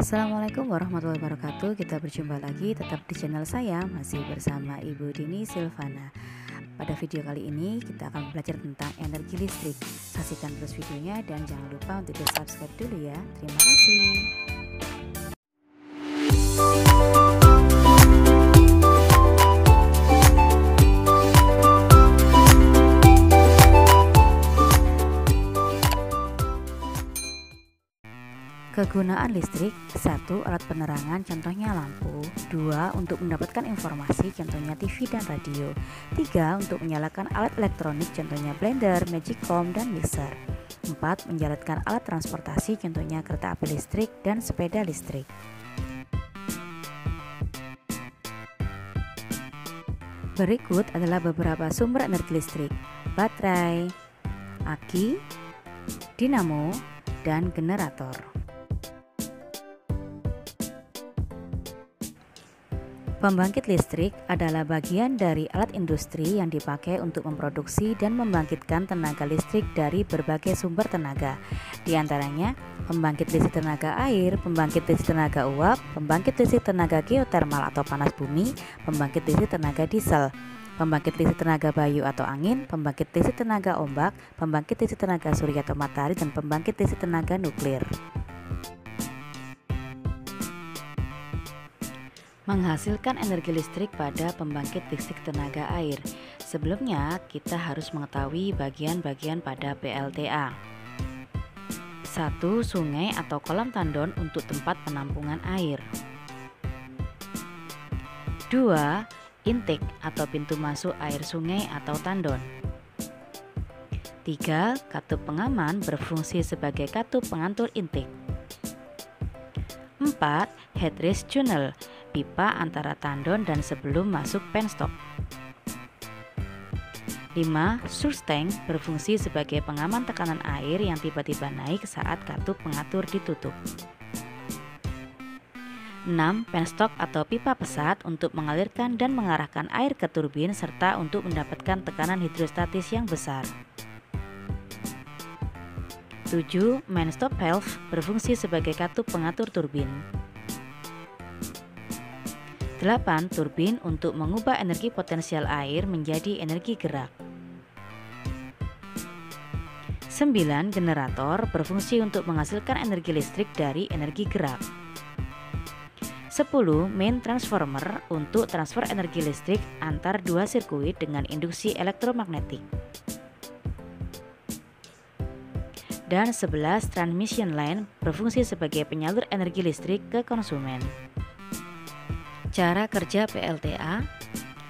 Assalamualaikum warahmatullahi wabarakatuh. Kita berjumpa lagi tetap di channel saya, masih bersama Ibu Dini Silvana. Pada video kali ini kita akan belajar tentang energi listrik. Saksikan terus videonya dan jangan lupa untuk di subscribe dulu ya. Terima kasih. Kegunaan listrik: 1. Alat penerangan, contohnya lampu. 2. Untuk mendapatkan informasi, contohnya TV dan radio. 3. Untuk menyalakan alat elektronik, contohnya blender, magicom, dan mixer. 4. Menjalankan alat transportasi, contohnya kereta api listrik dan sepeda listrik. Berikut adalah beberapa sumber energi listrik: baterai, aki, dinamo, dan generator. Pembangkit listrik adalah bagian dari alat industri yang dipakai untuk memproduksi dan membangkitkan tenaga listrik dari berbagai sumber tenaga. Di antaranya, pembangkit listrik tenaga air, pembangkit listrik tenaga uap, pembangkit listrik tenaga geotermal atau panas bumi, pembangkit listrik tenaga diesel, pembangkit listrik tenaga bayu atau angin, pembangkit listrik tenaga ombak, pembangkit listrik tenaga surya atau matahari, dan pembangkit listrik tenaga nuklir. Menghasilkan energi listrik pada pembangkit listrik tenaga air. Sebelumnya, kita harus mengetahui bagian-bagian pada PLTA. 1. Sungai atau kolam tandon untuk tempat penampungan air. 2. Intake atau pintu masuk air sungai atau tandon. 3. Katup pengaman berfungsi sebagai katup pengatur intake. 4. Headrest tunnel, pipa antara tandon dan sebelum masuk penstock. 5. Source tank berfungsi sebagai pengaman tekanan air yang tiba-tiba naik saat katup pengatur ditutup. 6. Penstock atau pipa pesat untuk mengalirkan dan mengarahkan air ke turbin serta untuk mendapatkan tekanan hidrostatis yang besar. 7. Main stop valve berfungsi sebagai katup pengatur turbin. 8. Turbin untuk mengubah energi potensial air menjadi energi gerak. 9. Generator berfungsi untuk menghasilkan energi listrik dari energi gerak. 10. Main transformer untuk transfer energi listrik antar dua sirkuit dengan induksi elektromagnetik. Dan 11. Transmission line berfungsi sebagai penyalur energi listrik ke konsumen. Cara kerja PLTA: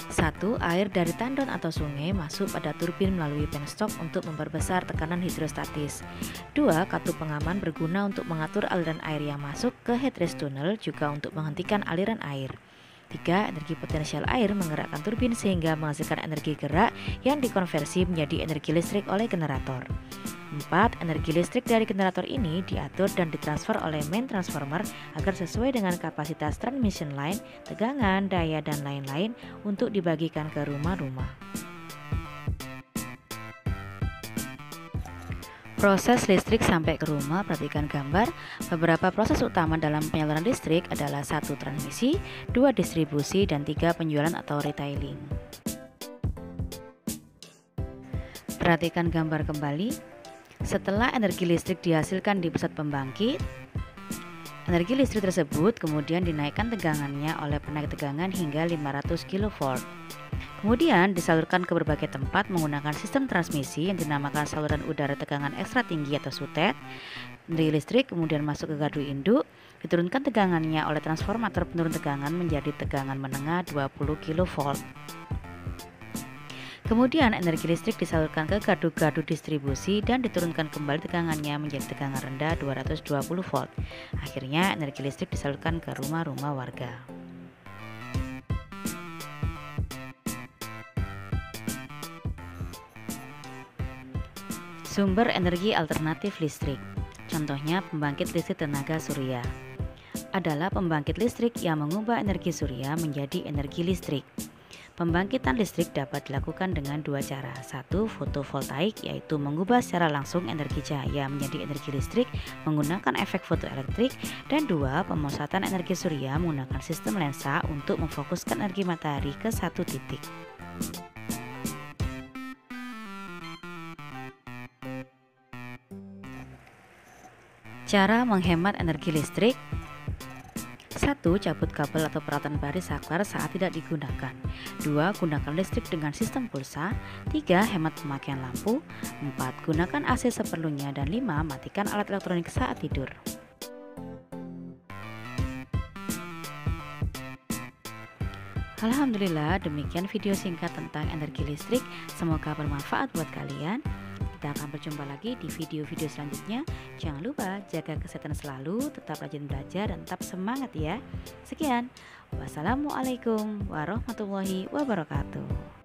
1. Air dari tandon atau sungai masuk pada turbin melalui penstock untuk memperbesar tekanan hidrostatis. 2. Katup pengaman berguna untuk mengatur aliran air yang masuk ke headrest tunnel, juga untuk menghentikan aliran air. 3. Energi potensial air menggerakkan turbin sehingga menghasilkan energi gerak yang dikonversi menjadi energi listrik oleh generator. 4. Energi listrik dari generator ini diatur dan ditransfer oleh main transformer agar sesuai dengan kapasitas transmission line, tegangan, daya, dan lain-lain untuk dibagikan ke rumah-rumah. Proses listrik sampai ke rumah, perhatikan gambar. Beberapa proses utama dalam penyaluran listrik adalah 1. Transmisi, 2. Distribusi, dan 3. Penjualan atau retailing. Perhatikan gambar kembali. Setelah energi listrik dihasilkan di pusat pembangkit, energi listrik tersebut kemudian dinaikkan tegangannya oleh penaik tegangan hingga 500 kV. Kemudian disalurkan ke berbagai tempat menggunakan sistem transmisi yang dinamakan saluran udara tegangan ekstra tinggi atau SUTET. Energi listrik kemudian masuk ke gardu induk, diturunkan tegangannya oleh transformator penurun tegangan menjadi tegangan menengah 20 kV. Kemudian energi listrik disalurkan ke gardu-gardu distribusi dan diturunkan kembali tegangannya menjadi tegangan rendah 220 volt. Akhirnya energi listrik disalurkan ke rumah-rumah warga. Sumber energi alternatif listrik, contohnya pembangkit listrik tenaga surya, adalah pembangkit listrik yang mengubah energi surya menjadi energi listrik. Pembangkitan listrik dapat dilakukan dengan dua cara. Satu, fotovoltaik, yaitu mengubah secara langsung energi cahaya menjadi energi listrik menggunakan efek fotoelektrik. Dan dua, pemusatan energi surya menggunakan sistem lensa untuk memfokuskan energi matahari ke satu titik. Cara menghemat energi listrik. 1. Cabut kabel atau peralatan baris saklar saat tidak digunakan. 2. Gunakan listrik dengan sistem pulsa. 3. Hemat pemakaian lampu. 4. Gunakan AC seperlunya. Dan 5. Matikan alat elektronik saat tidur. Alhamdulillah, demikian video singkat tentang energi listrik. Semoga bermanfaat buat kalian. Kita akan berjumpa lagi di video-video selanjutnya. Jangan lupa jaga kesehatan selalu, tetap rajin belajar dan tetap semangat ya. Sekian. Wassalamualaikum warahmatullahi wabarakatuh.